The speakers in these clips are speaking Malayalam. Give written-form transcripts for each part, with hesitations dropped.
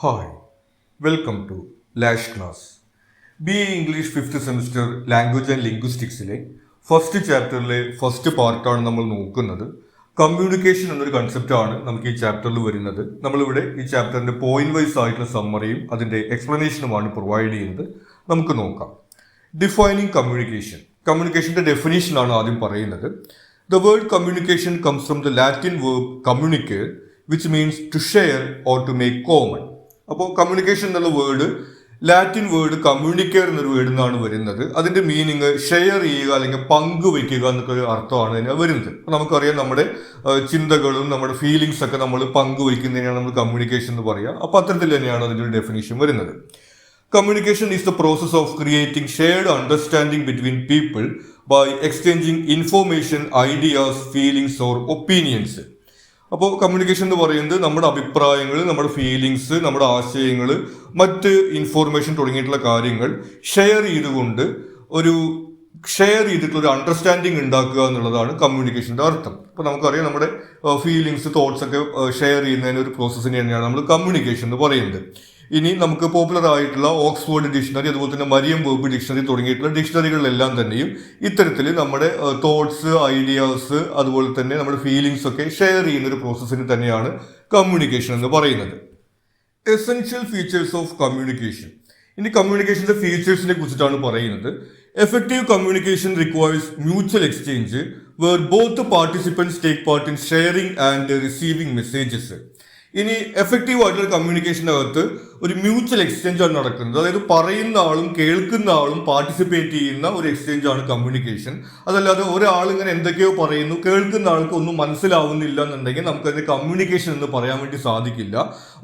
Hi, welcome to Lash Class. BA English 5th semester language and ലിംഗ്വിസ്റ്റിക്സിലെ ഫസ്റ്റ് ചാപ്റ്ററിലെ ഫസ്റ്റ് പാർട്ടാണ് നമ്മൾ നോക്കുന്നത്. കമ്മ്യൂണിക്കേഷൻ എന്നൊരു കൺസെപ്റ്റാണ് നമുക്ക് ഈ ചാപ്റ്ററിൽ വരുന്നത്. നമ്മളിവിടെ ഈ ചാപ്റ്ററിന്റെ പോയിന്റ് വൈസ് ആയിട്ടുള്ള സമ്മറിയും അതിന്റെ എക്സ്പ്ലനേഷനുമാണ് പ്രൊവൈഡ് ചെയ്യുന്നത്. നമുക്ക് നോക്കാം. Defining communication. കമ്മ്യൂണിക്കേഷന്റെ ഡെഫിനേഷനാണ് ആദ്യം പറയുന്നത്. The word communication comes from the Latin verb communicare, which means to share or to make common. അപ്പോൾ കമ്മ്യൂണിക്കേഷൻ എന്നുള്ള വേർഡ് ലാറ്റിൻ വേർഡ് കമ്മ്യൂണിക്കർ എന്നൊരു വേർഡിൽ നിന്നാണ് വരുന്നത്. അതിന്റെ മീനിങ് ഷെയർ ചെയ്യുക അല്ലെങ്കിൽ പങ്കുവയ്ക്കുക എന്നൊക്കെ ഒരു അർത്ഥമാണ് അതിന് വരുന്നത്. അപ്പോൾ നമുക്കറിയാം നമ്മുടെ ചിന്തകളും നമ്മുടെ ഫീലിങ്സ് ഒക്കെ നമ്മൾ പങ്കുവയ്ക്കുന്നതിനാണ് നമ്മൾ കമ്മ്യൂണിക്കേഷൻ എന്ന് പറയുക. അപ്പോൾ അത്തരത്തിൽ തന്നെയാണ് അതിൻ്റെ ഒരു ഡെഫിനിഷൻ വരുന്നത്. Communication is the process of creating shared understanding between people by exchanging information, ideas, feelings or opinions. അപ്പോൾ കമ്മ്യൂണിക്കേഷൻ എന്ന് പറയുന്നത് നമ്മുടെ അഭിപ്രായങ്ങൾ, നമ്മുടെ ഫീലിങ്സ്, നമ്മുടെ ആശയങ്ങൾ, മറ്റ് ഇൻഫോർമേഷൻ തുടങ്ങിയിട്ടുള്ള കാര്യങ്ങൾ ഷെയർ ചെയ്തിട്ടുള്ള ഒരു അണ്ടർസ്റ്റാൻഡിങ് ഉണ്ടാക്കുക എന്നുള്ളതാണ് കമ്മ്യൂണിക്കേഷൻ്റെ അർത്ഥം. അപ്പോൾ നമുക്കറിയാം നമ്മുടെ ഫീലിങ്സ്, തോട്ട്സ് ഒക്കെ ഷെയർ ചെയ്യുന്നതിന് ഒരു പ്രോസസ്സിന് തന്നെയാണ് നമ്മൾ കമ്മ്യൂണിക്കേഷൻ എന്ന് പറയുന്നത്. ഇനി നമുക്ക് പോപ്പുലർ ആയിട്ടുള്ള ഓക്സ്ഫോർഡ് ഡിക്ഷണറി, അതുപോലെ തന്നെ മരിയം വെർബ് ഡിക്ഷണറി തുടങ്ങിയിട്ടുള്ള ഡിക്ഷണറികളിലെല്ലാം തന്നെയും ഇത്തരത്തിൽ നമ്മുടെ തോട്ട്സ്, ഐഡിയാസ്, അതുപോലെ തന്നെ നമ്മുടെ ഫീലിങ്സ് ഒക്കെ ഷെയർ ചെയ്യുന്ന ഒരു പ്രോസസ്സിന് തന്നെയാണ് കമ്മ്യൂണിക്കേഷൻ എന്ന് പറയുന്നത്. Essential features of communication. ഇനി കമ്മ്യൂണിക്കേഷന്റെ ഫീച്ചേഴ്സിനെ കുറിച്ചിട്ടാണ് പറയുന്നത്. Effective communication requires mutual exchange where both participants take part in sharing and receiving messages. ഇനി എഫക്റ്റീവ് ആയിട്ടുള്ള കമ്മ്യൂണിക്കേഷനകത്ത് ഒരു മ്യൂച്വൽ എക്സ്ചേഞ്ച് ആണ് നടക്കുന്നത്. അതായത് പറയുന്ന ആളും കേൾക്കുന്ന ആളും പാർട്ടിസിപ്പേറ്റ് ചെയ്യുന്ന ഒരു എക്സ്ചേഞ്ച് ആണ് കമ്മ്യൂണിക്കേഷൻ. അതല്ലാതെ ഒരാൾ ഇങ്ങനെ എന്തൊക്കെയോ പറയുന്നു, കേൾക്കുന്ന ആൾക്ക് ഒന്നും മനസ്സിലാവുന്നില്ല എന്നുണ്ടെങ്കിൽ നമുക്കതിന് കമ്മ്യൂണിക്കേഷൻ എന്ന് പറയാൻ വേണ്ടി സാധിക്കില്ല.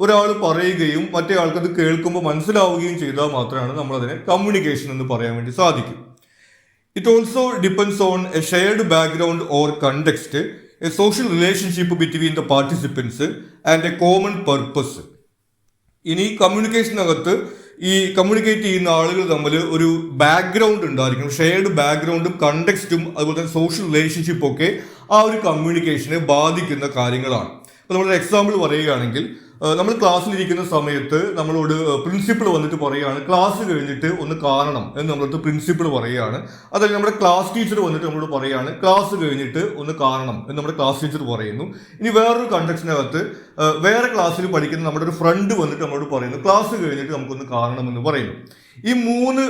ഒരാൾ പറയുകയും മറ്റേ ആൾക്കത് കേൾക്കുമ്പോൾ മനസ്സിലാവുകയും ചെയ്താൽ മാത്രമാണ് നമ്മളതിനെ കമ്മ്യൂണിക്കേഷൻ എന്ന് പറയാൻ വേണ്ടി സാധിക്കും. It also depends on A shared background or context, a social relationship between the participants and a common purpose. ഇനി കമ്മ്യൂണിക്കേഷനകത്ത് ഈ കമ്മ്യൂണിക്കേറ്റ് ചെയ്യുന്ന ആളുകൾ തമ്മിൽ ഒരു ബാക്ക്ഗ്രൗണ്ട് ഉണ്ടായിരിക്കണം. ഷെയർഡ് ബാക്ക്ഗ്രൗണ്ടും കണ്ടെക്സ്റ്റും അതുപോലെ തന്നെ സോഷ്യൽ റിലേഷൻഷിപ്പും ഒക്കെ ആ ഒരു കമ്മ്യൂണിക്കേഷനെ ബാധിക്കുന്ന കാര്യങ്ങളാണ്. അപ്പോൾ നമ്മളൊരു എക്സാമ്പിൾ പറയുകയാണെങ്കിൽ, നമ്മൾ ക്ലാസ്സിലിരിക്കുന്ന സമയത്ത് നമ്മളോട് പ്രിൻസിപ്പൾ വന്നിട്ട് പറയുകയാണ് ക്ലാസ് കഴിഞ്ഞിട്ട് ഒന്ന് കാണണം എന്ന് നമ്മളടുത്ത് പ്രിൻസിപ്പൾ പറയുകയാണ്. അതല്ലെങ്കിൽ നമ്മുടെ ക്ലാസ് ടീച്ചർ വന്നിട്ട് നമ്മളോട് പറയുകയാണ് ക്ലാസ് കഴിഞ്ഞിട്ട് ഒന്ന് കാണണം എന്ന് നമ്മുടെ ക്ലാസ് ടീച്ചർ പറയുന്നു. ഇനി വേറൊരു കണ്ടക്ഷനകത്ത് വേറെ ക്ലാസ്സിൽ പഠിക്കുന്ന നമ്മുടെ ഒരു ഫ്രണ്ട് വന്നിട്ട് നമ്മളോട് പറയുന്നു ക്ലാസ് കഴിഞ്ഞിട്ട് നമുക്കൊന്ന് കാണണം എന്ന് പറയുന്നു. ഈ മൂന്ന്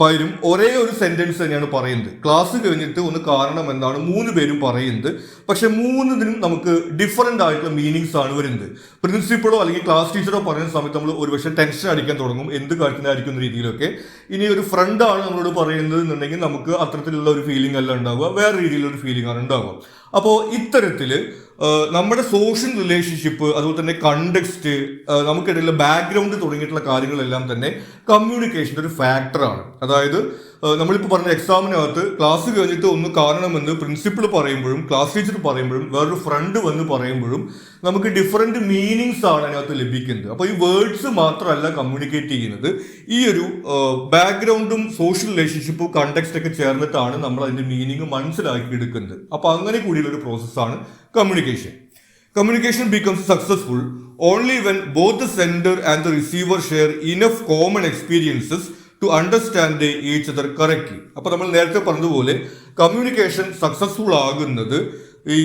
പേരും ഒരേ ഒരു സെന്റൻസ് തന്നെയാണ് പറയുന്നത്. ക്ലാസ് കഴിഞ്ഞിട്ട് ഒന്ന് കാണണം എന്നാണ് മൂന്ന് പേരും പറയുന്നത്. പക്ഷെ മൂന്നിനും നമുക്ക് ഡിഫറെന്റ് ആയിട്ടുള്ള മീനിങ്സ് ആണ് വരുന്നത്. പ്രിൻസിപ്പളോ അല്ലെങ്കിൽ ക്ലാസ് ടീച്ചറോ പറയുന്ന സമയത്ത് നമ്മൾ ഒരുപക്ഷെ ടെൻഷൻ അടിക്കാൻ തുടങ്ങും, എന്ത് കാര്യത്തിനായിരിക്കും എന്ന രീതിയിലൊക്കെ. ഇനി ഒരു ഫ്രണ്ടാണ് നമ്മളോട് പറയുന്നത് എന്നുണ്ടെങ്കിൽ നമുക്ക് അത്തരത്തിലുള്ള ഒരു ഫീലിംഗ് അല്ല ഉണ്ടാവുക, വേറെ രീതിയിലുള്ള ഒരു ഫീലിംഗ് ആണ് ഉണ്ടാവുക. അപ്പോൾ ഇത്തരത്തിൽ നമ്മുടെ സോഷ്യൽ റിലേഷൻഷിപ്പ്, അതുപോലെ തന്നെ കണ്ടെക്സ്റ്റ്, നമുക്കിടയിലുള്ള ബാക്ക്ഗ്രൗണ്ട് തുടങ്ങിയിട്ടുള്ള കാര്യങ്ങളെല്ലാം തന്നെ കമ്മ്യൂണിക്കേഷൻ്റെ ഒരു ഫാക്ടറാണ്. അതായത് നമ്മളിപ്പോൾ പറഞ്ഞ എക്സാമിനകത്ത് ക്ലാസ് കഴിഞ്ഞിട്ട് ഒന്ന് കാണണമെന്ന് പ്രിൻസിപ്പൾ പറയുമ്പോഴും ക്ലാസ് ടീച്ചർ പറയുമ്പോഴും വേറൊരു ഫ്രണ്ട് വന്ന് പറയുമ്പോഴും നമുക്ക് ഡിഫറെൻറ്റ് മീനിങ്സ് ആണ് അതിനകത്ത് ലഭിക്കുന്നത്. അപ്പോൾ ഈ വേർഡ്സ് മാത്രമല്ല കമ്മ്യൂണിക്കേറ്റ് ചെയ്യുന്നത്, ഈ ഒരു ബാക്ക്ഗ്രൗണ്ടും സോഷ്യൽ റിലേഷൻഷിപ്പും കണ്ടെക്സ്റ്റ് ഒക്കെ ചേർന്നിട്ടാണ് നമ്മൾ അതിൻ്റെ മീനിങ് മനസ്സിലാക്കി എടുക്കുന്നത്. അപ്പോൾ അങ്ങനെ കൂടിയുള്ള ഒരു പ്രോസസ്സാണ് communication. Communication becomes successful only when both the sender and the receiver share enough common experiences to understand each other correctly. അപ്പോൾ നമ്മൾ നേരത്തെ പറഞ്ഞതുപോലെ കമ്മ്യൂണിക്കേഷൻ സക്സസ്ഫുൾ ആകുന്നത് ഈ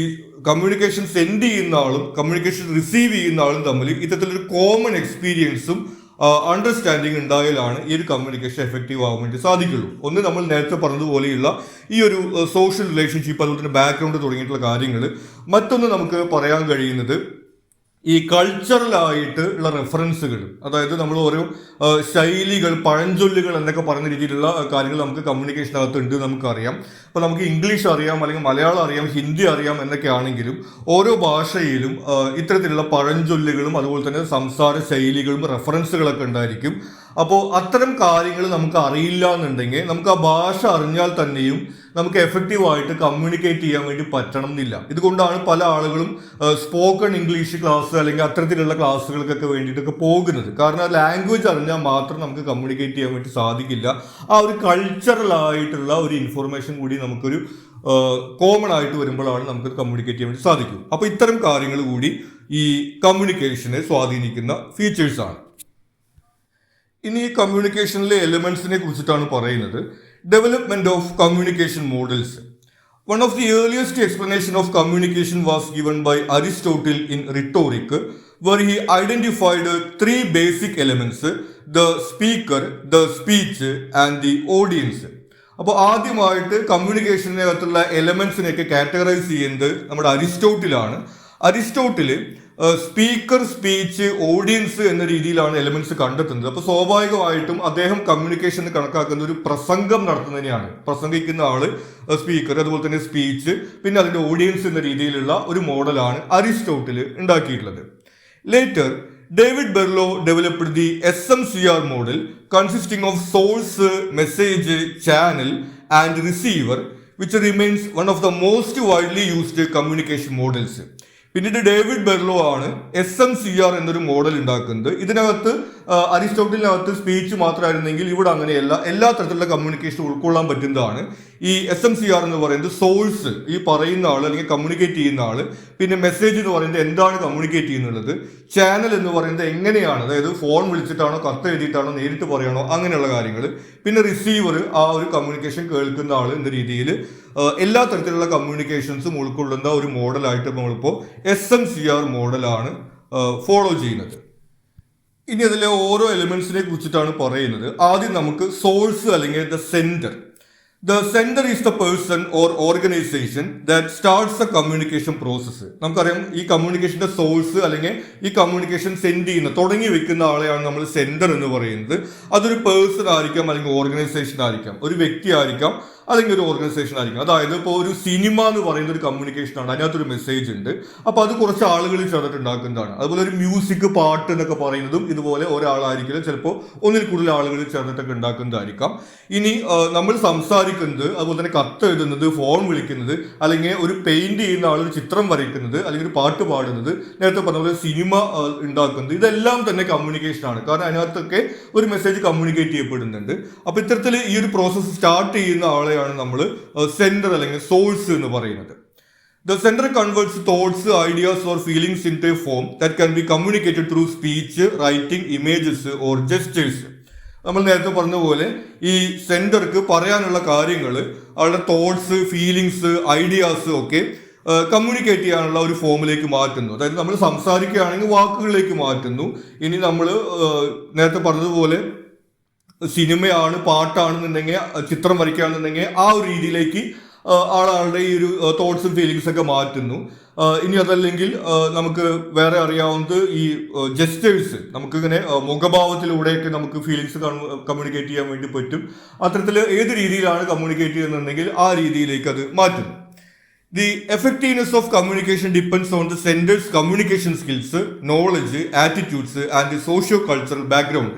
കമ്മ്യൂണിക്കേഷൻ സെൻഡ് ചെയ്യുന്ന ആളും കമ്മ്യൂണിക്കേഷൻ റിസീവ് ചെയ്യുന്ന ആളും തമ്മിൽ ഇത്തരത്തിലൊരു കോമൺ എക്സ്പീരിയൻസും അണ്ടർസ്റ്റാൻഡിങ് ഉണ്ടായാലാണ് ഈ ഒരു കമ്മ്യൂണിക്കേഷൻ എഫക്റ്റീവ് ആവാൻ വേണ്ടി സാധിക്കുള്ളൂ. ഒന്ന് നമ്മൾ നേരത്തെ പറഞ്ഞതുപോലെയുള്ള ഈ ഒരു സോഷ്യൽ റിലേഷൻഷിപ്പ്, അതുപോലെ തന്നെ ബാക്ക്ഗ്രൗണ്ട് തുടങ്ങിയിട്ടുള്ള കാര്യങ്ങൾ. മറ്റൊന്ന് നമുക്ക് പറയാൻ കഴിയുന്നത് ഈ കൾച്ചറലായിട്ട് ഉള്ള റെഫറൻസുകൾ, അതായത് നമ്മൾ ഓരോ ശൈലികൾ, പഴഞ്ചൊല്ലുകൾ എന്നൊക്കെ പറയുന്ന രീതിയിലുള്ള കാര്യങ്ങൾ നമുക്ക് കമ്മ്യൂണിക്കേഷനകത്ത് ഉണ്ട് നമുക്കറിയാം. അപ്പോൾ നമുക്ക് ഇംഗ്ലീഷ് അറിയാം, അല്ലെങ്കിൽ മലയാളം അറിയാം, ഹിന്ദി അറിയാം എന്നൊക്കെ ആണെങ്കിലും ഓരോ ഭാഷയിലും ഇത്തരത്തിലുള്ള പഴഞ്ചൊല്ലുകളും അതുപോലെ തന്നെ സംസാര ശൈലികളും റെഫറൻസുകളൊക്കെ ഉണ്ടായിരിക്കും. അപ്പോൾ അത്തരം കാര്യങ്ങൾ നമുക്ക് അറിയില്ല എന്നുണ്ടെങ്കിൽ നമുക്ക് ആ ഭാഷ അറിഞ്ഞാൽ തന്നെയും നമുക്ക് എഫക്റ്റീവായിട്ട് കമ്മ്യൂണിക്കേറ്റ് ചെയ്യാൻ വേണ്ടി പറ്റണം എന്നില്ല. ഇതുകൊണ്ടാണ് പല ആളുകളും സ്പോക്കൺ ഇംഗ്ലീഷ് ക്ലാസ് അല്ലെങ്കിൽ അത്തരത്തിലുള്ള ക്ലാസ്സുകൾക്കൊക്കെ വേണ്ടിയിട്ടൊക്കെ പോകുന്നത്. കാരണം ആ ലാംഗ്വേജ് അറിഞ്ഞാൽ മാത്രം നമുക്ക് കമ്മ്യൂണിക്കേറ്റ് ചെയ്യാൻ വേണ്ടി സാധിക്കില്ല. ആ ഒരു കൾച്ചറൽ ആയിട്ടുള്ള ഒരു ഇൻഫർമേഷൻ കൂടി നമുക്കൊരു കോമൺ ആയിട്ട് വരുമ്പോഴാണ് നമുക്ക് കമ്മ്യൂണിക്കേറ്റ് ചെയ്യാൻ വേണ്ടി സാധിക്കും. അപ്പോൾ ഇത്തരം കാര്യങ്ങൾ കൂടി ഈ കമ്മ്യൂണിക്കേഷനെ സ്വാധീനിക്കുന്ന ഫീച്ചേഴ്സാണ്. ഇനി ഈ കമ്മ്യൂണിക്കേഷനിലെ എലിമെന്റ്സിനെ കുറിച്ചിട്ടാണ് പറയുന്നത്. Development of communication models. One of the earliest explanation of communication was given by Aristotle in Rhetoric, where he identified three basic elements: the speaker, the speech and the audience. അപ്പോൾ ആദ്യമായിട്ട് കമ്മ്യൂണിക്കേഷനകത്തുള്ള എലമെന്റ്സിനെയൊക്കെ കാറ്റഗറൈസ് ചെയ്യുന്നത് നമ്മുടെ അരിസ്റ്റോട്ടിലാണ്. അരിസ്റ്റോട്ടിൽ സ്പീക്കർ, സ്പീച്ച്, ഓഡിയൻസ് എന്ന രീതിയിലാണ് എലമെന്റ്സ് കണ്ടെത്തുന്നത്. അപ്പോൾ സ്വാഭാവികമായിട്ടും അദ്ദേഹം കമ്മ്യൂണിക്കേഷൻ കണക്കാക്കുന്ന ഒരു പ്രസംഗം നടത്തുന്നതിനെയാണ്. പ്രസംഗിക്കുന്ന ആള് സ്പീക്കർ, അതുപോലെ തന്നെ സ്പീച്ച്, പിന്നെ അതിന്റെ ഓഡിയൻസ് എന്ന രീതിയിലുള്ള ഒരു മോഡലാണ് അരിസ്റ്റോട്ടിൽ ഉണ്ടാക്കിയിട്ടുള്ളത്. Later David Berlow developed the SMCR model consisting of source, message, channel and receiver, which remains one of the most widely used communication models. പിന്നീട് ഡേവിഡ് ബെർലോ ആണ് SMCR എന്നൊരു മോഡൽ ഉണ്ടാക്കുന്നത്. ഇതിനകത്ത് അരിസ്റ്റോട്ടലിനകത്ത് സ്പീച്ച് മാത്രമായിരുന്നെങ്കിൽ ഇവിടെ അങ്ങനെയല്ല, എല്ലാ തരത്തിലുള്ള കമ്മ്യൂണിക്കേഷൻ ഉൾക്കൊള്ളാൻ പറ്റുന്നതാണ്. ഈ SMCR എന്ന് പറയുന്നത് സോഴ്സ്, ഈ പറയുന്ന ആൾ അല്ലെങ്കിൽ കമ്മ്യൂണിക്കേറ്റ് ചെയ്യുന്ന ആള്, പിന്നെ മെസ്സേജ് എന്ന് പറയുന്നത് എന്താണ് കമ്മ്യൂണിക്കേറ്റ് ചെയ്യുന്നുള്ളത്, ചാനൽ എന്ന് പറയുന്നത് എങ്ങനെയാണ്, അതായത് ഫോൺ വിളിച്ചിട്ടാണോ കത്ത് എഴുതിയിട്ടാണോ നേരിട്ട് പറയണോ അങ്ങനെയുള്ള കാര്യങ്ങൾ, പിന്നെ റിസീവർ ആ ഒരു കമ്മ്യൂണിക്കേഷൻ കേൾക്കുന്ന ആൾ എന്ന രീതിയിൽ എല്ലാ തരത്തിലുള്ള കമ്മ്യൂണിക്കേഷൻസും ഉൾക്കൊള്ളുന്ന ഒരു മോഡലായിട്ട് നമ്മളിപ്പോൾ SMCR മോഡലാണ് ഫോളോ ചെയ്യുന്നത്. ഇനി അതിലെ ഓരോ എലിമെന്റ്സിനെ കുറിച്ചിട്ടാണ് പറയുന്നത്. ആദ്യം നമുക്ക് സോഴ്സ് അല്ലെങ്കിൽ the sender. The sender is the person or organization that starts the communication process. നമുക്കറിയാം ഈ കമ്മ്യൂണിക്കേഷന്റെ സോഴ്സ് അല്ലെങ്കിൽ ഈ കമ്മ്യൂണിക്കേഷൻ സെൻഡ് ചെയ്യുന്ന തുടങ്ങി വെക്കുന്ന ആളെയാണ് നമ്മൾ സെൻഡർ എന്ന് പറയുന്നത്. അതൊരു പേഴ്സൺ ആയിരിക്കാം, അല്ലെങ്കിൽ ഓർഗനൈസേഷൻ ആയിരിക്കാം, ഒരു വ്യക്തി ആയിരിക്കാം, അല്ലെങ്കിൽ ഒരു ഓർഗനൈസേഷൻ ആയിരിക്കും. അതായത് ഇപ്പോൾ ഒരു സിനിമ എന്ന് പറയുന്ന ഒരു കമ്മ്യൂണിക്കേഷൻ ആണ്, അതിനകത്തൊരു മെസ്സേജ് ഉണ്ട്, അപ്പോൾ അത് കുറച്ച് ആളുകൾ ചേർന്നിട്ട് ഉണ്ടാക്കുന്നതാണ്. അതുപോലെ ഒരു മ്യൂസിക്, പാട്ട് എന്നൊക്കെ പറയുന്നതും ഇതുപോലെ ഒരാളായിരിക്കില്ല, ചിലപ്പോൾ ഒന്നിൽ കൂടുതൽ ആളുകൾ ചേർന്നിട്ടൊക്കെ ഉണ്ടാക്കുന്നതായിരിക്കാം. ഇനി നമ്മൾ സംസാരിക്കുന്നത്, അതുപോലെ തന്നെ കത്ത് എഴുതുന്നത്, ഫോൺ വിളിക്കുന്നത്, അല്ലെങ്കിൽ ഒരു പെയിന്റ് ചെയ്യുന്ന ആൾ ഒരു ചിത്രം വരയ്ക്കുന്നത്, അല്ലെങ്കിൽ ഒരു പാട്ട് പാടുന്നത്, നേരത്തെ പറഞ്ഞ പോലെ സിനിമ ഉണ്ടാക്കുന്നത്, ഇതെല്ലാം തന്നെ കമ്മ്യൂണിക്കേഷൻ ആണ്. കാരണം അതിനകത്തൊക്കെ ഒരു മെസ്സേജ് കമ്മ്യൂണിക്കേറ്റ് ചെയ്യപ്പെടുന്നുണ്ട്. അപ്പോൾ ഇത്തരത്തിൽ ഈ ഒരു പ്രോസസ്സ് സ്റ്റാർട്ട് ചെയ്യുന്ന ആളെ നമ്മൾ സെൻഡർ അല്ലെങ്കിൽ സോഴ്സ് എന്ന് പറയുന്നത്. The sender converts thoughts, ideas or feelings into a form that can be communicated through speech, writing, images or gestures. നമ്മൾ നേരത്തെ പറഞ്ഞ പോലെ ഈ സെൻഡർക്ക് പറയാനുള്ള കാര്യങ്ങൾ, അവരുടെ തോട്ട്സ്, ഫീലിങ്സ്, ഐഡിയാസ് ഒക്കെ കമ്മ്യൂണിക്കേറ്റ് ചെയ്യാനുള്ള ഒരു ഫോമിലേക്ക് മാറ്റുന്നു. അതായത് നമ്മൾ സംസാരിക്കുകയാണെങ്കിൽ വാക്കുകളിലേക്ക് മാറ്റുന്നു. ഇനി നമ്മൾ നേരത്തെ പറഞ്ഞതുപോലെ സിനിമയാണ്, പാട്ടാണെന്നുണ്ടെങ്കിൽ, ചിത്രം വരയ്ക്കുകയാണെന്നുണ്ടെങ്കിൽ ആ ഒരു രീതിയിലേക്ക് ആളുടെ ഈ ഒരു തോട്ട്സും ഫീലിങ്സ് ഒക്കെ മാറ്റുന്നു. ഇനി അതല്ലെങ്കിൽ നമുക്ക് വേറെ അറിയാവുന്നത് ഈ ജെസ്റ്റേഴ്സ്, നമുക്കിങ്ങനെ മുഖഭാവത്തിലൂടെയൊക്കെ നമുക്ക് ഫീലിങ്സ് കമ്മ്യൂണിക്കേറ്റ് ചെയ്യാൻ വേണ്ടി പറ്റും. അത്തരത്തിൽ ഏത് രീതിയിലാണ് കമ്മ്യൂണിക്കേറ്റ് ചെയ്യുന്നുണ്ടെങ്കിൽ ആ രീതിയിലേക്ക് അത് മാറ്റുന്നു. The effectiveness of communication depends on the sender's communication skills, knowledge, attitudes and the socio-cultural background.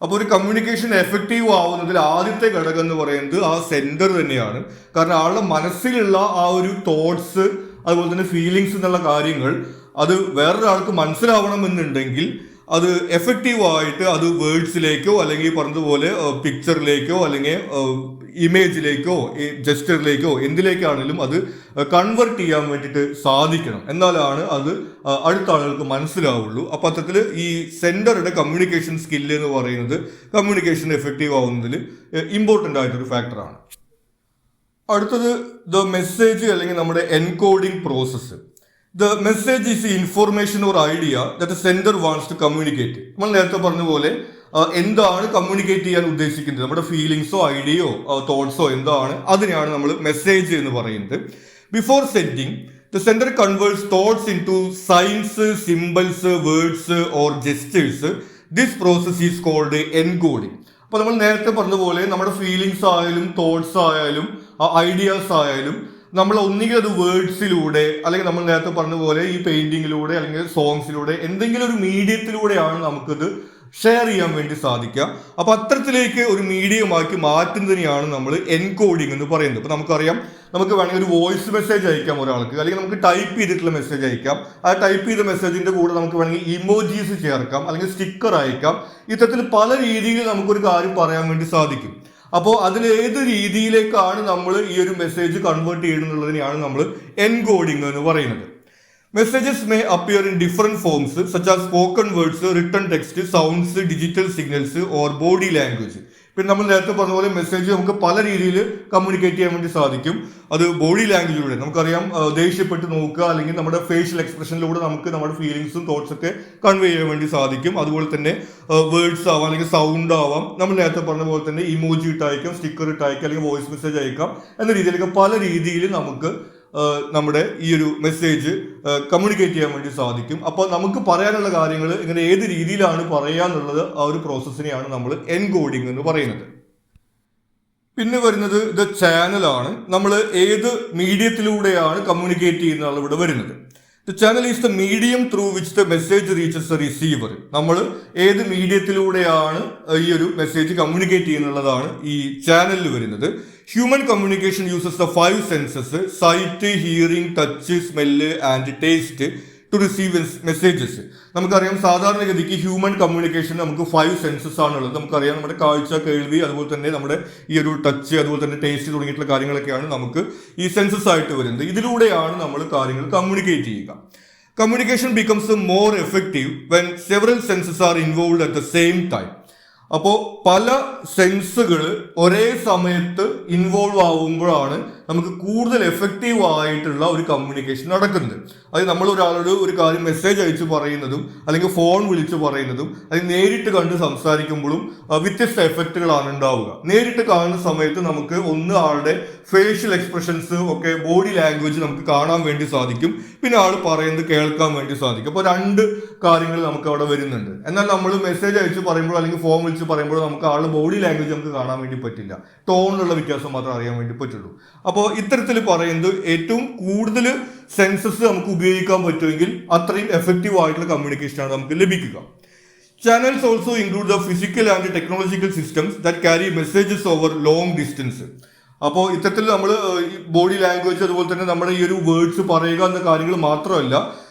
അപ്പോൾ ഒരു കമ്മ്യൂണിക്കേഷൻ എഫക്റ്റീവ് ആവുന്നതിൽ ആദ്യത്തെ ഘടകം എന്ന് പറയുന്നത് ആ സെൻഡർ തന്നെയാണ്. കാരണം ആളുടെ മനസ്സിലുള്ള ആ ഒരു തോട്ട്സ്, അതുപോലെ തന്നെ ഫീലിങ്സ് എന്നുള്ള കാര്യങ്ങൾ അത് വേറൊരാൾക്ക് മനസ്സിലാവണമെന്നുണ്ടെങ്കിൽ അത് എഫക്റ്റീവായിട്ട് അത് വേർഡ്സിലേക്കോ അല്ലെങ്കിൽ പറഞ്ഞതുപോലെ പിക്ചറിലേക്കോ അല്ലെങ്കിൽ ഇമേജിലേക്കോ ജസ്റ്ററിലേക്കോ എന്തിലേക്കാണെങ്കിലും അത് കൺവെർട്ട് ചെയ്യാൻ വേണ്ടിയിട്ട് സാധിക്കണം. എന്നാലാണ് അത് അടുത്ത ആളുകൾക്ക് മനസ്സിലാവുള്ളൂ. അപ്പോൾ അത്തരത്തിൽ ഈ സെൻഡറുടെ കമ്മ്യൂണിക്കേഷൻ സ്കില്ല് എന്ന് പറയുന്നത് കമ്മ്യൂണിക്കേഷൻ എഫക്റ്റീവ് ആവുന്നതിൽ ഇമ്പോർട്ടൻ്റ് ആയിട്ടൊരു ഫാക്ടറാണ്. അടുത്തത് ദ മെസ്സേജ് അല്ലെങ്കിൽ നമ്മുടെ encoding process. The message is the information or idea that the sender wants to communicate. നമ്മൾ നേരത്തെ പറഞ്ഞ പോലെ എന്താണ് കമ്മ്യൂണിക്കേറ്റ് ചെയ്യാൻ ഉദ്ദേശിക്കുന്നത്, നമ്മുടെ ഫീലിങ്സോ ഐഡിയയോ തോട്ട്സോ എന്താണ്, അതിനെയാണ് നമ്മൾ മെസ്സേജ് എന്ന് പറയുന്നത്. Before sending the sender converts thoughts into signs, symbols, words or gestures. This process is called encoding. അപ്പോൾ നമ്മൾ നേരത്തെ പറഞ്ഞ പോലെ നമ്മുടെ ഫീലിങ്സ് ആയാലും തോട്ട്സ് ആയാലും ഐഡിയാസ് ആയാലും നമ്മൾ ഒന്നുകിൽ അത് വേർഡ്സിലൂടെ അല്ലെങ്കിൽ നമ്മൾ നേരത്തെ പറഞ്ഞ പോലെ ഈ പെയിന്റിങ്ങിലൂടെ അല്ലെങ്കിൽ സോങ്സിലൂടെ എന്തെങ്കിലും ഒരു മീഡിയത്തിലൂടെയാണ് നമുക്കത് ഷെയർ ചെയ്യാൻ വേണ്ടി സാധിക്കുക. അപ്പോൾ അത്തരത്തിലേക്ക് ഒരു മീഡിയമാക്കി മാറ്റുന്നതിനെയാണ് നമ്മൾ എൻകോഡിങ് എന്ന് പറയുന്നത്. ഇപ്പോൾ നമുക്കറിയാം, നമുക്ക് വേണമെങ്കിൽ ഒരു വോയിസ് മെസ്സേജ് അയക്കാം ഒരാൾക്ക്, അല്ലെങ്കിൽ നമുക്ക് ടൈപ്പ് ചെയ്തിട്ടുള്ള മെസ്സേജ് അയക്കാം. ആ ടൈപ്പ് ചെയ്ത മെസ്സേജിന്റെ കൂടെ നമുക്ക് വേണമെങ്കിൽ ഇമോജീസ് ചേർക്കാം, അല്ലെങ്കിൽ സ്റ്റിക്കർ അയക്കാം. ഇത്തരത്തിൽ പല രീതിയിൽ നമുക്കൊരു കാര്യം പറയാൻ വേണ്ടി സാധിക്കും. അപ്പോൾ അതിൽ ഏത് രീതിയിലേക്കാണ് നമ്മൾ ഈ ഒരു മെസ്സേജ് കൺവേർട്ട് ചെയ്യുന്നുള്ളതിനെയാണ് നമ്മൾ എൻകോഡിങ് എന്ന് പറയുന്നത്. Messages may appear in different forms such as spoken words, written text, sounds, digital signals or body language. പിന്നെ നമ്മൾ നേരത്തെ പറഞ്ഞ പോലെ മെസ്സേജ് നമുക്ക് പല രീതിയിൽ കമ്മ്യൂണിക്കേറ്റ് ചെയ്യാൻ വേണ്ടി സാധിക്കും. അത് ബോഡി ലാംഗ്വേജിലൂടെ നമുക്കറിയാം, ദേഷ്യപ്പെട്ട് നോക്കുക അല്ലെങ്കിൽ നമ്മുടെ ഫേഷ്യൽ എക്സ്പ്രഷനിലൂടെ നമുക്ക് നമ്മുടെ ഫീലിങ്സും തോട്ട്സ് ഒക്കെ കൺവേ ചെയ്യാൻ വേണ്ടി സാധിക്കും. അതുപോലെ തന്നെ വേർഡ്സ് ആവാം അല്ലെങ്കിൽ സൗണ്ട് ആവാം. നമ്മൾ നേരത്തെ പറഞ്ഞ പോലെ തന്നെ ഇമോജി ഇട്ടയക്കാം, സ്റ്റിക്കർ ഇട്ടയക്കാം അല്ലെങ്കിൽ വോയിസ് മെസ്സേജ് അയക്കാം എന്ന രീതിയിലൊക്കെ പല രീതിയിൽ നമുക്ക് നമ്മുടെ ഈ ഒരു മെസ്സേജ് കമ്മ്യൂണിക്കേറ്റ് ചെയ്യാൻ വേണ്ടി സാധിക്കും. അപ്പോൾ നമുക്ക് പറയാനുള്ള കാര്യങ്ങൾ ഇങ്ങനെ ഏത് രീതിയിലാണ് പറയാന്നുള്ളത് ആ ഒരു പ്രോസസ്സിനെയാണ് നമ്മൾ എൻകോഡിംഗ് എന്ന് പറയുന്നത്. പിന്നെ വരുന്നത് ദ ചാനലാണ്. നമ്മൾ ഏത് മീഡിയത്തിലൂടെയാണ് കമ്മ്യൂണിക്കേറ്റ് ചെയ്യുന്നതാണ് ഇവിടെ വരുന്നത്. The channel is the medium through which the message reaches the receiver. നമ്മൾ ഏത് മീഡിയത്തിലൂടെയാണ് ഈ ഒരു മെസ്സേജ് കമ്മ്യൂണിക്കേറ്റ് ചെയ്യുന്നുള്ളതാണ് ഈ ചാനലിൽ വരുന്നത്. Human communication uses the 5 senses sight, hearing, touch, smell and taste to receive messages. നമുക്കറിയാം സാധാരണഗതിക്ക് ഹ്യൂമൻ കമ്മ്യൂണിക്കേഷൻ നമുക്ക് 5 സെൻസസ് ആണുള്ളത്. നമുക്കറിയാം നമ്മുടെ കാഴ്ച, കേൾവി, അതുപോലെ തന്നെ നമ്മുടെ ഈ ഒരു ടച്ച്, അതുപോലെ തന്നെ ടേസ്റ്റ് തുടങ്ങിയിട്ടുള്ള കാര്യങ്ങളൊക്കെയാണ് നമുക്ക് ഈ സെൻസസ് ആയിട്ട് വരുന്നത്. ഇതിലൂടെയാണ് നമ്മൾ കാര്യങ്ങൾ കമ്മ്യൂണിക്കേറ്റ് ചെയ്യുക. Communication becomes more effective when several census are involve at the same time. അപ്പോൾ പല സെൻസുകൾ ഒരേ സമയത്ത് ഇൻവോൾവ് ആവുമ്പോഴാണ് നമുക്ക് കൂടുതൽ എഫക്റ്റീവ് ആയിട്ടുള്ള ഒരു കമ്മ്യൂണിക്കേഷൻ നടക്കുന്നത്. അത് നമ്മൾ ഒരാളോട് ഒരു കാര്യം മെസ്സേജ് അയച്ച് പറയുന്നതും അല്ലെങ്കിൽ ഫോൺ വിളിച്ച് പറയുന്നതും അല്ലെങ്കിൽ നേരിട്ട് കണ്ട് സംസാരിക്കുമ്പോഴും വ്യത്യസ്ത എഫക്റ്റുകളാണ് ഉണ്ടാവുക. നേരിട്ട് കാണുന്ന സമയത്ത് നമുക്ക് ഒന്ന് ആളുടെ ഫേഷ്യൽ എക്സ്പ്രഷൻസ് ഒക്കെ ബോഡി ലാംഗ്വേജ് നമുക്ക് കാണാൻ വേണ്ടി സാധിക്കും. പിന്നെ ആൾ പറയുന്നത് കേൾക്കാൻ വേണ്ടി സാധിക്കും. അപ്പോൾ 2 കാര്യങ്ങൾ നമുക്ക് അവിടെ വരുന്നുണ്ട്. എന്നാൽ നമ്മൾ മെസ്സേജ് അയച്ച് പറയുമ്പോഴോ അല്ലെങ്കിൽ ഫോൺ വിളിച്ച് പറയുമ്പോഴോ നമുക്ക് ആളുടെ ബോഡി ലാംഗ്വേജ് നമുക്ക് കാണാൻ വേണ്ടി പറ്റില്ല. ടോണിലുള്ള വ്യത്യാസം മാത്രമേ അറിയാൻ വേണ്ടി പറ്റുള്ളൂ. അപ്പോൾ ഇത്തരത്തിൽ പറയുന്നത് ഏറ്റവും കൂടുതൽ സെൻസസ് നമുക്ക് ഉപയോഗിക്കാൻ പറ്റുമെങ്കിൽ അത്രയും എഫക്റ്റീവ് ആയിട്ടുള്ള കമ്മ്യൂണിക്കേഷനാണ് നമുക്ക് ലഭിക്കുക. Channels also include the physical and technological systems that carry messages over long distance. അപ്പോൾ ഇത്തരത്തിൽ നമ്മൾ ബോഡി ലാംഗ്വേജ് അതുപോലെ തന്നെ നമ്മുടെ ഈ ഒരു വേർഡ്സ് പറയുക എന്ന കാര്യങ്ങൾ മാത്രമല്ല,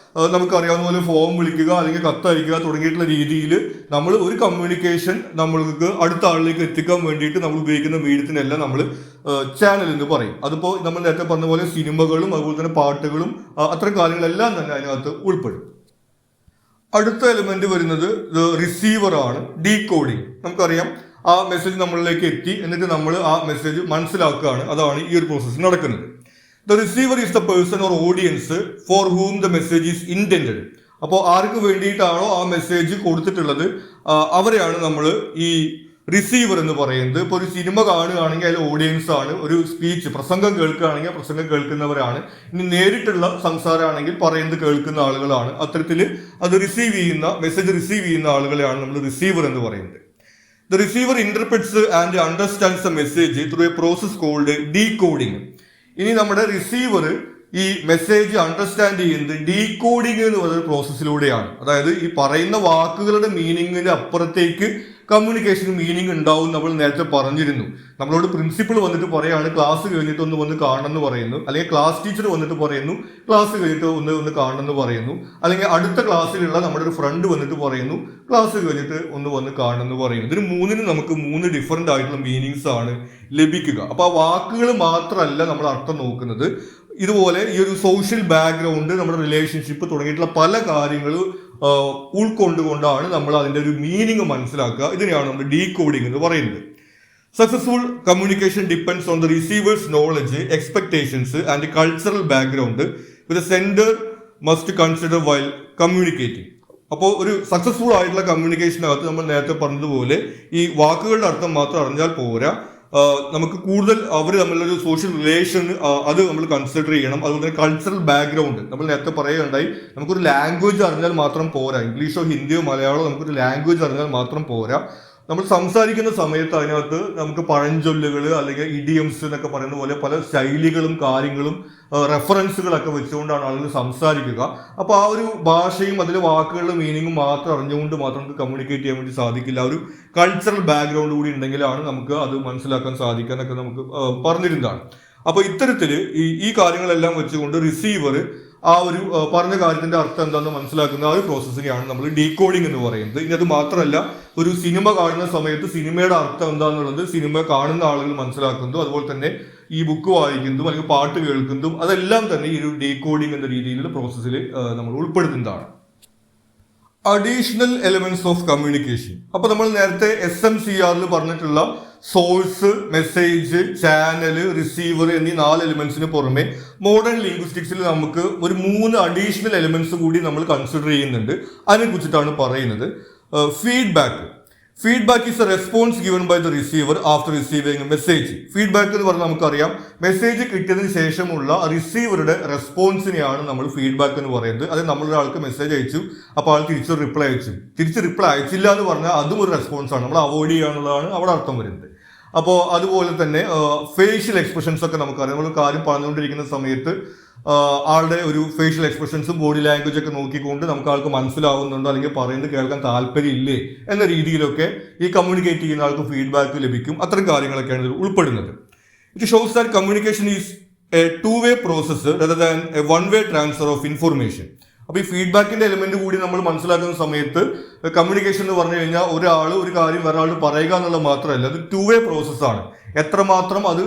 നമുക്കറിയാവുന്ന പോലെ ഫോം വിളിക്കുക അല്ലെങ്കിൽ കത്തയക്കുക തുടങ്ങിയിട്ടുള്ള രീതിയിൽ നമ്മൾ ഒരു കമ്മ്യൂണിക്കേഷൻ നമ്മൾക്ക് അടുത്ത ആളിലേക്ക് എത്തിക്കാൻ വേണ്ടിയിട്ട് നമ്മൾ ഉപയോഗിക്കുന്ന മീഡിയത്തിനെല്ലാം നമ്മൾ ചാനൽ എന്ന് പറയും. അതിപ്പോൾ നമ്മൾ നേരത്തെ പറഞ്ഞ പോലെ സിനിമകളും അതുപോലെ തന്നെ പാട്ടുകളും അത്തരം കാര്യങ്ങളെല്ലാം തന്നെ അതിനകത്ത് ഉൾപ്പെടും. അടുത്ത എലിമെന്റ് വരുന്നത് റിസീവർ ആണ്, ഡീകോഡിങ്. നമുക്കറിയാം ആ മെസ്സേജ് നമ്മളിലേക്ക് എത്തി, എന്നിട്ട് നമ്മൾ ആ മെസ്സേജ് മനസ്സിലാക്കുകയാണ്. അതാണ് ഈ ഒരു പ്രോസസ്സ് നടക്കുന്നത്. The receiver is the person or audience for whom the message is intended. അപ്പോൾ ആർക്ക് വേണ്ടിയിട്ടാണോ ആ മെസ്സേജ് കൊടുത്തിട്ടുള്ളത് അവരെയാണ് നമ്മൾ ഈ റിസീവർ എന്ന് പറയുന്നത്. ഇപ്പോൾ ഒരു സിനിമ കാണുകയാണെങ്കിൽ അതിൽ ഓഡിയൻസ് ആണ്, ഒരു സ്പീച്ച് പ്രസംഗം കേൾക്കുകയാണെങ്കിൽ പ്രസംഗം കേൾക്കുന്നവരാണ്, ഇനി നേരിട്ടുള്ള സംസാരമാണെങ്കിൽ പറയുന്നത് കേൾക്കുന്ന ആളുകളാണ്. അത്തരത്തിൽ അത് റിസീവ് ചെയ്യുന്ന മെസ്സേജ് റിസീവ് ചെയ്യുന്ന ആളുകളെയാണ് നമ്മൾ റിസീവർ എന്ന് പറയുന്നത്. The receiver interprets and understands the message through a process called decoding. ഇനി നമ്മുടെ റിസീവർ ഈ മെസ്സേജ് അണ്ടർസ്റ്റാൻഡ് ചെയ്യുന്നത് ഡീകോഡിങ് എന്ന് പറയുന്ന പ്രോസസ്സിലൂടെയാണ്. അതായത് ഈ പറയുന്ന വാക്കുകളുടെ മീനിങ്ങിന് അപ്പുറത്തേക്ക് കമ്മ്യൂണിക്കേഷൻ മീനിങ് ഉണ്ടാവും. നമ്മൾ നേരത്തെ പറഞ്ഞിരുന്നു. നമ്മളോട് പ്രിൻസിപ്പൾ വന്നിട്ട് പറയാണ് ക്ലാസ് കഴിഞ്ഞിട്ട് ഒന്ന് വന്ന് കാണണമെന്ന് പറയുന്നു, അല്ലെങ്കിൽ ക്ലാസ് ടീച്ചർ വന്നിട്ട് പറയുന്നു ക്ലാസ് കഴിഞ്ഞിട്ട് ഒന്ന് കാണണമെന്ന് പറയുന്നു, അല്ലെങ്കിൽ അടുത്ത ക്ലാസ്സിലുള്ള നമ്മുടെ ഒരു ഫ്രണ്ട് വന്നിട്ട് പറയുന്നു ക്ലാസ് കഴിഞ്ഞിട്ട് ഒന്ന് വന്ന് കാണണമെന്ന് പറയുന്നു. ഇതിന് 3നും നമുക്ക് 3 ഡിഫറെന്റ് ആയിട്ടുള്ള മീനിങ്സ് ആണ് ലഭിക്കുക. അപ്പൊ ആ വാക്കുകൾ മാത്രമല്ല നമ്മൾ അർത്ഥം നോക്കുന്നത്. ഇതുപോലെ ഈ ഒരു സോഷ്യൽ ബാക്ക്ഗ്രൗണ്ട്, നമ്മുടെ റിലേഷൻഷിപ്പ് തുടങ്ങിയിട്ടുള്ള പല കാര്യങ്ങൾ ഉൾക്കൊണ്ടുകൊണ്ടാണ് നമ്മൾ അതിന്റെ ഒരു മീനിങ് മനസ്സിലാക്കുക. ഇതിനെയാണ് നമ്മൾ ഡീകോഡിംഗ് എന്ന് പറയുന്നത്. Successful communication depends on the receivers knowledge, expectations and cultural background with sender must consider while communicating. അപ്പോൾ ഒരു സക്സസ്ഫുൾ ആയിട്ടുള്ള കമ്മ്യൂണിക്കേഷനകത്ത് നമ്മൾ നേരത്തെ പറഞ്ഞതുപോലെ ഈ വാക്കുകളുടെ അർത്ഥം മാത്രം അറിഞ്ഞാൽ പോരാ, നമുക്ക് കൂടുതൽ അവർ തമ്മിലൊരു സോഷ്യൽ റിലേഷൻ അത് നമ്മൾ കൺസിഡർ ചെയ്യണം. അതുപോലെ തന്നെ കൾച്ചറൽ ബാക്ക്ഗ്രൗണ്ട് നമ്മൾ നേരത്തെ പറയുകയുണ്ടായി. നമുക്കൊരു ലാംഗ്വേജ് അറിഞ്ഞാൽ മാത്രം പോരാ, ഇംഗ്ലീഷോ ഹിന്ദിയോ മലയാളമോ നമുക്കൊരു ലാംഗ്വേജ് അറിഞ്ഞാൽ മാത്രം പോരാ. നമ്മൾ സംസാരിക്കുന്ന സമയത്ത് അതിനകത്ത് നമുക്ക് പഴഞ്ചൊല്ലുകൾ അല്ലെങ്കിൽ ഇഡിയംസ് എന്നൊക്കെ പറയുന്ന പോലെ പല ശൈലികളും കാര്യങ്ങളും റെഫറൻസുകളൊക്കെ വെച്ചുകൊണ്ടാണ് ആളുകൾ സംസാരിക്കുക. അപ്പോൾ ആ ഒരു ഭാഷയും അതിലെ വാക്കുകളുടെ മീനിങ്ങും മാത്രം അറിഞ്ഞുകൊണ്ട് മാത്രം നമുക്ക് കമ്മ്യൂണിക്കേറ്റ് ചെയ്യാൻ വേണ്ടി സാധിക്കില്ല. ഒരു കൾച്ചറൽ ബാക്ക്ഗ്രൗണ്ട് കൂടി ഉണ്ടെങ്കിലാണ് നമുക്ക് അത് മനസ്സിലാക്കാൻ സാധിക്കാന്നൊക്കെ നമുക്ക് പറഞ്ഞിരുന്നതാണ്. അപ്പോൾ ഇത്തരത്തിൽ ഈ കാര്യങ്ങളെല്ലാം വെച്ചുകൊണ്ട് റിസീവർ ആ ഒരു പറഞ്ഞ കാര്യത്തിന്റെ അർത്ഥം എന്താണെന്ന് മനസ്സിലാക്കുന്ന ആ ഒരു പ്രോസസ്സിനെയാണ് നമ്മൾ ഡീകോഡിംഗ് എന്ന് പറയുന്നത്. ഇനി അത് മാത്രമല്ല, ഒരു സിനിമ കാണുന്ന സമയത്ത് സിനിമയുടെ അർത്ഥം എന്താണെന്നുള്ളത് സിനിമ കാണുന്ന ആളുകൾ മനസ്സിലാക്കുന്നതും അതുപോലെ തന്നെ ഈ ബുക്ക് വായിക്കുന്നതും അല്ലെങ്കിൽ പാട്ട് കേൾക്കുന്നതും അതെല്ലാം തന്നെ ഈ ഒരു ഡീകോഡിംഗ് എന്ന രീതിയിലുള്ള പ്രോസസ്സിൽ നമ്മൾ ഉൾപ്പെടുത്തുന്നതാണ്. Additional elements of communication. അപ്പൊ നമ്മൾ നേരത്തെ SMCRൽ പറഞ്ഞിട്ടുള്ള സോഴ്സ്, മെസ്സേജ്, ചാനൽ, റിസീവർ എന്നീ 4 എലിമെന്റ്സിന് പുറമെ മോഡേൺ ലിംഗ്വിസ്റ്റിക്സിൽ നമുക്ക് ഒരു 3 അഡീഷണൽ എലിമെന്റ്സ് കൂടി നമ്മൾ കൺസിഡർ ചെയ്യുന്നുണ്ട്. അതിനെ കുറിച്ചിട്ടാണ് പറയുന്നത്. Feedback. Feedback is a response given by the receiver after receiving message. Feedback എന്ന് പറഞ്ഞാൽ നമുക്കറിയാം, മെസ്സേജ് കിട്ടിയതിന് ശേഷമുള്ള റിസീവറുടെ റെസ്പോൺസിനെയാണ് നമ്മൾ ഫീഡ്ബാക്ക് എന്ന് പറയുന്നത്. അത് നമ്മളൊരാൾക്ക് മെസ്സേജ് അയച്ചു, അപ്പോൾ ആൾ തിരിച്ച് റിപ്ലൈ അയച്ചു. തിരിച്ച് റിപ്ലൈ അയച്ചില്ല എന്ന് പറഞ്ഞാൽ അതും ഒരു റെസ്പോൺസാണ്, നമ്മൾ അവോയ്ഡ് ചെയ്യുക എന്നുള്ളതാണ് അവിടെ അർത്ഥം വരുന്നത്. അപ്പോൾ അതുപോലെ തന്നെ ഫേഷ്യൽ എക്സ്പ്രഷൻസ് ഒക്കെ നമുക്കറിയാം. നമ്മൾ കാര്യം പറഞ്ഞുകൊണ്ടിരിക്കുന്ന സമയത്ത് ആളുടെ ഒരു ഫേഷ്യൽ എക്സ്പ്രഷൻസും ബോഡി ലാംഗ്വേജ് ഒക്കെ നോക്കിക്കൊണ്ട് നമുക്ക് ആൾക്ക് മനസ്സിലാവുന്നുണ്ടോ അല്ലെങ്കിൽ പറയുന്നത് കേൾക്കാൻ താല്പര്യം ഇല്ലേ എന്ന രീതിയിലൊക്കെ ഈ കമ്മ്യൂണിക്കേറ്റ് ചെയ്യുന്ന ആൾക്ക് ഫീഡ്ബാക്ക് ലഭിക്കും. അത്തരം കാര്യങ്ങളൊക്കെയാണ് ഇതിൽ ഉൾപ്പെടുന്നത്. It shows that communication is A 2-way process rather than A 1-way transfer of information. അപ്പൊ ഈ ഫീഡ്ബാക്കിന്റെ എലിമെന്റ് കൂടി നമ്മൾ മനസ്സിലാക്കുന്ന സമയത്ത് കമ്മ്യൂണിക്കേഷൻ എന്ന് പറഞ്ഞു കഴിഞ്ഞാൽ ഒരാൾ ഒരു കാര്യം വേറൊരാൾ പറയുക എന്നുള്ളത് മാത്രമല്ല, അത് 2-way പ്രോസസ്സാണ്. എത്രമാത്രം അത്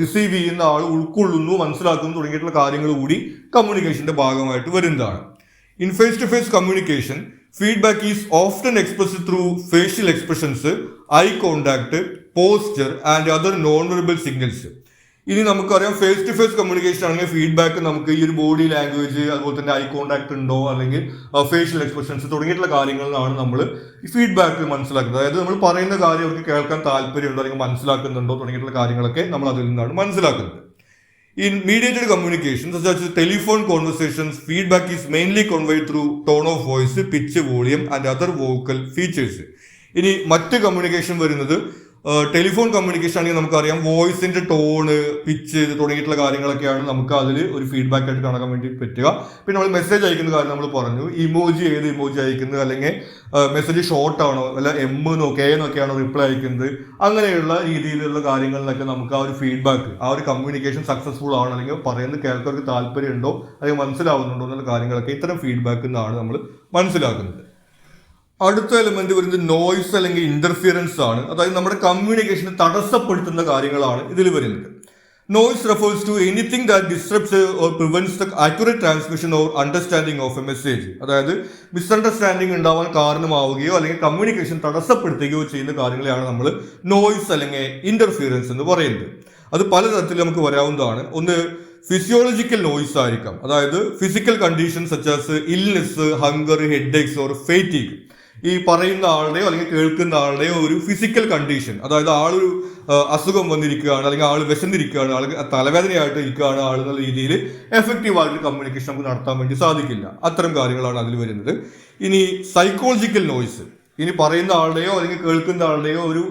റിസീവ് ചെയ്യുന്ന ആൾ ഉൾക്കൊള്ളുന്നു, മനസ്സിലാക്കുന്നു തുടങ്ങിയിട്ടുള്ള കാര്യങ്ങൾ കൂടി കമ്മ്യൂണിക്കേഷന്റെ ഭാഗമായിട്ട് വരുന്നതാണ്. In face to face communication, feedback is often expressed through facial expressions, eye contact, posture and other non verbal signals. ഇനി നമുക്കറിയാം, ഫേസ് ടു ഫേസ് കമ്മ്യൂണിക്കേഷൻ ആണെങ്കിൽ ഫീഡ്ബാക്ക് നമുക്ക് ഈ ഒരു ബോഡി ലാംഗ്വേജ് അതുപോലെ തന്നെ ഐ കോണ്ടാക്ട് ഉണ്ടോ അല്ലെങ്കിൽ ഫേഷ്യൽ എക്സ്പ്രഷൻസ് തുടങ്ങിയിട്ടുള്ള കാര്യങ്ങളിലാണ് നമ്മൾ ഫീഡ്ബാക്ക് മനസ്സിലാക്കുന്നത്. അതായത് നമ്മൾ പറയുന്ന കാര്യം അവർക്ക് കേൾക്കാൻ താല്പര്യമുണ്ടോ അല്ലെങ്കിൽ മനസ്സിലാക്കുന്നുണ്ടോ തുടങ്ങിയിട്ടുള്ള കാര്യങ്ങളൊക്കെ നമ്മൾ അതിൽ നിന്നാണ് മനസ്സിലാക്കുന്നത്. In mediated communication, such as telephone conversations, feedback is mainly conveyed through tone of voice, pitch, volume and other vocal features. ഇനി മറ്റ് കമ്മ്യൂണിക്കേഷൻ വരുന്നത് ടെലിഫോൺ കമ്മ്യൂണിക്കേഷൻ ആണെങ്കിൽ നമുക്കറിയാം, വോയിസിന്റെ ടോണ്, പിച്ച് തുടങ്ങിയിട്ടുള്ള കാര്യങ്ങളൊക്കെയാണ് നമുക്ക് അതിൽ ഒരു ഫീഡ്ബാക്ക് ആയിട്ട് കാണാൻ വേണ്ടി പറ്റുക. പിന്നെ നമ്മൾ മെസ്സേജ് അയക്കുന്ന കാര്യം നമ്മൾ പറഞ്ഞു, ഇമോജി ഏത് ഇമോജി അയക്കുന്നത്, അല്ലെങ്കിൽ മെസ്സേജ് ഷോർട്ട് ആണോ അല്ല എന്നോ എന്നൊക്കെയാണോ റിപ്ലൈ അയക്കുന്നത്, അങ്ങനെയുള്ള രീതിയിലുള്ള കാര്യങ്ങളിലൊക്കെ നമുക്ക് ആ ഒരു ഫീഡ്ബാക്ക്, ആ ഒരു കമ്മ്യൂണിക്കേഷൻ സക്സസ്ഫുൾ ആണോ അല്ലെങ്കിൽ പറയുന്നത് കേൾക്കാർക്ക് താല്പര്യമുണ്ടോ അല്ലെങ്കിൽ മനസ്സിലാവുന്നുണ്ടോ എന്നുള്ള കാര്യങ്ങളൊക്കെ ഇത്തരം ഫീഡ്ബാക്ക് എന്നാണ് നമ്മൾ മനസ്സിലാക്കുന്നത്. അടുത്ത എലിമെന്റ് വരുന്നത് നോയ്സ് അല്ലെങ്കിൽ ഇന്റർഫിയറൻസ് ആണ്. അതായത് നമ്മുടെ കമ്മ്യൂണിക്കേഷനെ തടസ്സപ്പെടുത്തുന്ന കാര്യങ്ങളാണ് ഇതിൽ വരുന്നത്. Noise refers to anything that disrupts or prevents the accurate transmission or understanding of a message. അതായത് മിസ്അണ്ടർസ്റ്റാൻഡിങ് ഉണ്ടാവാൻ കാരണമാവുകയോ അല്ലെങ്കിൽ കമ്മ്യൂണിക്കേഷൻ തടസ്സപ്പെടുത്തുകയോ ചെയ്യുന്ന കാര്യങ്ങളെയാണ് നമ്മൾ നോയ്സ് അല്ലെങ്കിൽ ഇന്റർഫിയറൻസ് എന്ന് പറയുന്നത്. അത് പലതരത്തിൽ നമുക്ക് വരാവുന്നതാണ്. ഒന്ന് ഫിസിയോളജിക്കൽ നോയ്സ് ആയിരിക്കാം, അതായത് physical conditions such as illness, hunger, headaches or fatigue. ഈ പറയുന്ന ആളുടെയോ അല്ലെങ്കിൽ കേൾക്കുന്ന ആളുടെയോ ഒരു ഫിസിക്കൽ കണ്ടീഷൻ, അതായത് ആളൊരു അസുഖം വന്നിരിക്കുകയാണ് അല്ലെങ്കിൽ ആൾ വിശന്നിരിക്കുകയാണ്, ആൾ തലവേദനയായിട്ട് ഇരിക്കുകയാണ് ആൾ എന്നുള്ള രീതിയിൽ എഫക്റ്റീവായിട്ട് കമ്മ്യൂണിക്കേഷൻ നമുക്ക് നടത്താൻ വേണ്ടി സാധിക്കില്ല. അത്തരം കാര്യങ്ങളാണ് അതിൽ വരുന്നത്. ഇനി സൈക്കോളജിക്കൽ നോയ്സ്, ഇനി പറയുന്ന ആളുടെയോ അല്ലെങ്കിൽ കേൾക്കുന്ന ആളുടെയോ ഒരു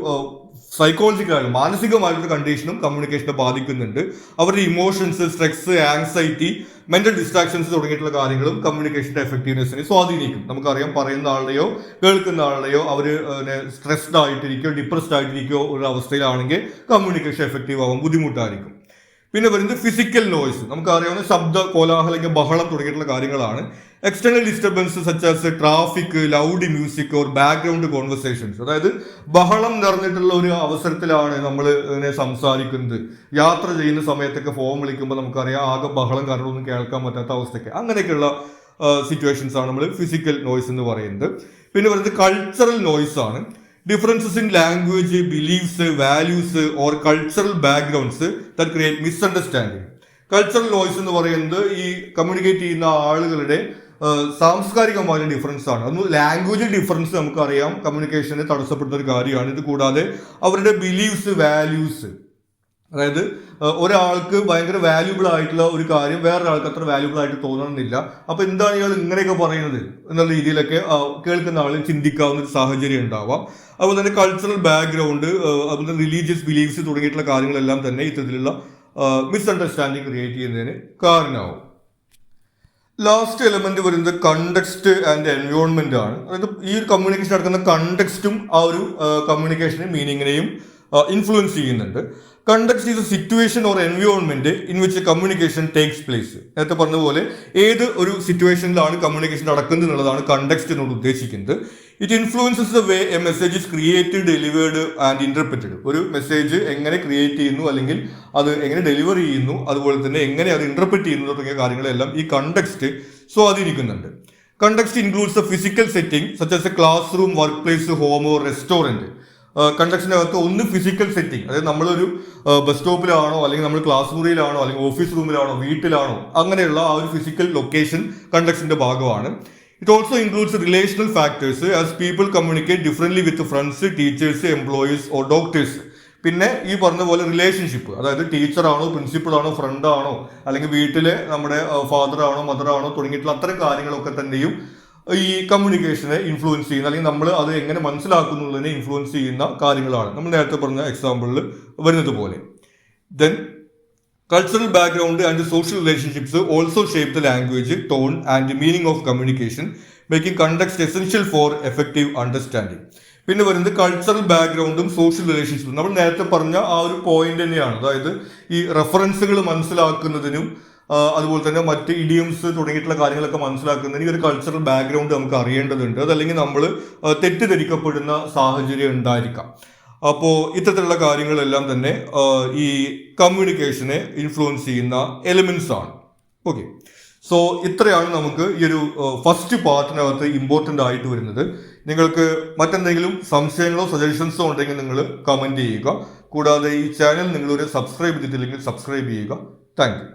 സൈക്കോളജിക്കൽ മാനസികമായിട്ടുള്ള കണ്ടീഷനും കമ്മ്യൂണിക്കേഷനെ ബാധിക്കുന്നുണ്ട്. അവരുടെ emotions, stress, anxiety, mental distractions തുടങ്ങിയിട്ടുള്ള കാര്യങ്ങളും കമ്മ്യൂണിക്കേഷന്റെ എഫക്റ്റീവ്നെസ്സിനെ സ്വാധീനിക്കും. നമുക്കറിയാം, പറയുന്ന ആളുടെയോ കേൾക്കുന്ന ആളുടെയോ അവർ സ്ട്രെസ്ഡ് ആയിട്ടിരിക്കോ ഡിപ്രസ്ഡ് ആയിട്ടിരിക്കോ ഒരു അവസ്ഥയിലാണെങ്കിൽ കമ്മ്യൂണിക്കേഷൻ എഫക്റ്റീവ് ആവാൻ ബുദ്ധിമുട്ടായിരിക്കും. പിന്നെ വരുന്നത് ഫിസിക്കൽ നോയ്സ്, നമുക്കറിയാവുന്ന ശബ്ദ കോലാഹലം അല്ലെങ്കിൽ ബഹളം തുടങ്ങിയിട്ടുള്ള കാര്യങ്ങളാണ്. External disturbance such as traffic, loud music or background conversations. അതായത് ബഹളം നിറഞ്ഞിട്ടുള്ള ഒരു അവസരത്തിലാണ് നമ്മൾ ഇങ്ങനെ സംസാരിക്കുന്നത്. യാത്ര ചെയ്യുന്ന സമയത്തൊക്കെ ഫോൺ വിളിക്കുമ്പോൾ നമുക്കറിയാം ആകെ ബഹളം കാരണം ഒന്നും കേൾക്കാൻ പറ്റാത്ത അവസ്ഥയൊക്കെ, അങ്ങനെയൊക്കെയുള്ള സിറ്റുവേഷൻസ് ആണ് നമ്മൾ ഫിസിക്കൽ നോയ്സ് എന്ന് പറയുന്നത്. പിന്നെ പറയുന്നത് കൾച്ചറൽ നോയ്സ് ആണ്. Differences in language, beliefs, values or cultural backgrounds that create misunderstanding. Cultural noise എന്ന് പറയുന്നത് ഈ കമ്മ്യൂണിക്കേറ്റ് ചെയ്യുന്ന ആളുകളുടെ സാംസ്കാരികമായ ഡിഫറൻസ് ആണ്. അതൊന്ന് ലാംഗ്വേജ് ഡിഫറൻസ് നമുക്കറിയാം കമ്മ്യൂണിക്കേഷനെ തടസ്സപ്പെടുന്ന ഒരു കാര്യമാണ്. ഇത് കൂടാതെ അവരുടെ ബിലീഫ്സ്, വാല്യൂസ്, അതായത് ഒരാൾക്ക് ഭയങ്കര വാല്യൂബിൾ ആയിട്ടുള്ള ഒരു കാര്യം വേറൊരാൾക്ക് അത്ര വാല്യൂബിൾ ആയിട്ട് തോന്നണമെന്നില്ല. അപ്പൊ എന്താണ് ഇയാൾ ഇങ്ങനെയൊക്കെ പറയുന്നത് എന്നുള്ള രീതിയിലൊക്കെ കേൾക്കുന്ന ആൾ ചിന്തിക്കാവുന്ന ഒരു സാഹചര്യം ഉണ്ടാവാം. അതുപോലെ തന്നെ കൾച്ചറൽ ബാക്ക്ഗ്രൗണ്ട്, അതുപോലെ തന്നെ റിലീജിയസ് ബിലീഫ്സ് തുടങ്ങിയിട്ടുള്ള കാര്യങ്ങളെല്ലാം തന്നെ ഇത്തരത്തിലുള്ള മിസ്അണ്ടർസ്റ്റാൻഡിങ് ക്രിയേറ്റ് ചെയ്യുന്നതിന് കാരണമാവും. ലാസ്റ്റ് എലമെന്റ് വരുന്നത് കണ്ടക്സ്റ്റ് ആൻഡ് എൻവയോൺമെന്റ് ആണ്. അതായത് ഈ ഒരു കമ്മ്യൂണിക്കേഷൻ നടക്കുന്ന കണ്ടക്സ്റ്റും ആ ഒരു കമ്മ്യൂണിക്കേഷനും മീനിങ്ങിനെയും ഇൻഫ്ലുവൻസ് ചെയ്യുന്നുണ്ട്. Context is A situation or environment in which communication takes place. നേരത്തെ പറഞ്ഞ പോലെ ഏത് ഒരു സിറ്റുവേഷനിലാണ് കമ്മ്യൂണിക്കേഷൻ നടക്കുന്നത് എന്നുള്ളതാണ് കണ്ടക്സ്റ്റ് എന്നോട് ഉദ്ദേശിക്കുന്നത്. It influences the way A message is created, delivered and interpreted. ഒരു മെസ്സേജ് എങ്ങനെ ക്രിയേറ്റ് ചെയ്യുന്നു, അല്ലെങ്കിൽ അത് എങ്ങനെ ഡെലിവർ ചെയ്യുന്നു, അതുപോലെ തന്നെ എങ്ങനെ അത് ഇന്റർപ്രറ്റ് ചെയ്യുന്നു തുടങ്ങിയ കാര്യങ്ങളെല്ലാം ഈ കണ്ടക്സ്റ്റ് സ്വാധീനിക്കുന്നുണ്ട്. Context includes a physical setting such as a classroom, workplace, home or restaurant. കണ്ടക്ഷനകത്ത് ഒന്ന് ഫിസിക്കൽ സെറ്റിംഗ്, അതായത് നമ്മളൊരു ബസ് സ്റ്റോപ്പിലാണോ, അല്ലെങ്കിൽ നമ്മൾ ക്ലാസ് മുറിയിലാണോ, അല്ലെങ്കിൽ ഓഫീസ് റൂമിലാണോ, വീട്ടിലാണോ, അങ്ങനെയുള്ള ആ ഒരു ഫിസിക്കൽ ലൊക്കേഷൻ കണ്ടക്ഷന്റെ ഭാഗമാണ്. It also includes relational factors as people communicate differently with friends, teachers, employees or doctors. പിന്നെ ഈ പറഞ്ഞ പോലെ റിലേഷൻഷിപ്പ്, അതായത് ടീച്ചറാണോ, പ്രിൻസിപ്പളാണോ, ഫ്രണ്ടാണോ, അല്ലെങ്കിൽ വീട്ടിലെ നമ്മുടെ ഫാദറാണോ, മദറാണോ തുടങ്ങിയിട്ടുള്ള അത്തരം കാര്യങ്ങളൊക്കെ തന്നെയും ഈ കമ്മ്യൂണിക്കേഷനെ ഇൻഫ്ലുവൻസ് ചെയ്യുന്ന, അല്ലെങ്കിൽ നമ്മൾ അത് എങ്ങനെ മനസ്സിലാക്കുന്നതിനെ ഇൻഫ്ലുവൻസ് ചെയ്യുന്ന കാര്യങ്ങളാണ്. നമ്മൾ നേരത്തെ പറഞ്ഞ എക്സാമ്പിളിൽ വരുന്നത് പോലെ. Then cultural background and social relationships also shape the language, tone and meaning of communication, making context essential for effective understanding. പിന്നെ വരുന്നത് കൾച്ചറൽ ബാക്ക്ഗ്രൗണ്ടും സോഷ്യൽ റിലേഷൻഷിപ്പും. നമ്മൾ നേരത്തെ പറഞ്ഞ ആ ഒരു പോയിന്റ് തന്നെയാണ്. അതായത് ഈ റെഫറൻസുകൾ മനസ്സിലാക്കുന്നതിനും അതുപോലെ തന്നെ മറ്റ് ഇഡിയംസ് തുടങ്ങിയിട്ടുള്ള കാര്യങ്ങളൊക്കെ മനസ്സിലാക്കുന്നതിന് ഒരു കൾച്ചറൽ ബാക്ക്ഗ്രൗണ്ട് നമുക്ക് അറിയേണ്ടതുണ്ട്. അതല്ലെങ്കിൽ നമ്മൾ തെറ്റിദ്ധരിക്കപ്പെടുന്ന സാഹചര്യം ഉണ്ടായിരിക്കാം. അപ്പോൾ ഇത്തരത്തിലുള്ള കാര്യങ്ങളെല്ലാം തന്നെ ഈ കമ്മ്യൂണിക്കേഷനെ ഇൻഫ്ലുവൻസ് ചെയ്യുന്ന എലിമെന്റ്സ് ആണ്. ഓക്കെ, സോ ഇത്രയാണ് നമുക്ക് ഈ ഒരു ഫസ്റ്റ് പാർട്ടിനകത്ത് ഇമ്പോർട്ടൻ്റ് ആയിട്ട് വരുന്നത്. നിങ്ങൾക്ക് മറ്റെന്തെങ്കിലും സംശയങ്ങളോ സജഷൻസോ ഉണ്ടെങ്കിൽ നിങ്ങൾ കമൻറ്റ് ചെയ്യുക. കൂടാതെ ഈ ചാനൽ നിങ്ങളൊരു സബ്സ്ക്രൈബ് ചെയ്തിട്ടില്ലെങ്കിൽ സബ്സ്ക്രൈബ് ചെയ്യുക. Thank you.